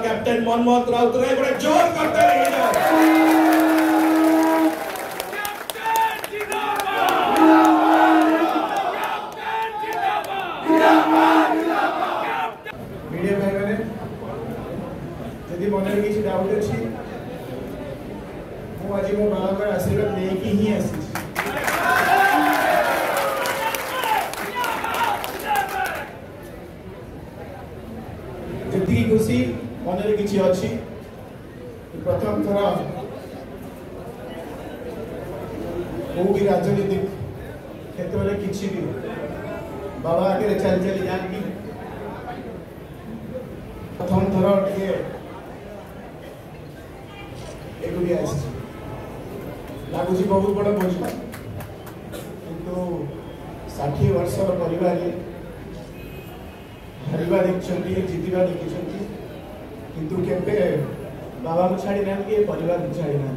captain Manmohan Raut गोटे जोर करते मीडिया भाई मैंने यदि मन में किसी डाउट अच्छी आज मो बाबा आशीर्वाद लेकिन ही आसी जी खुशी मन में किसी अच्छी प्रथम थर को भी राजनीतिक क्षेत्र में किसी भी बाबा आगे चल चली जाएगी प्रथम थर टे लगुच बहुत बड़ बोझ किंतु 60 वर्ष परिवार हारिबा देखते जितवा देखते किंतु केबे बाबा को छाड़ी ना परिवार को छाड़ी ना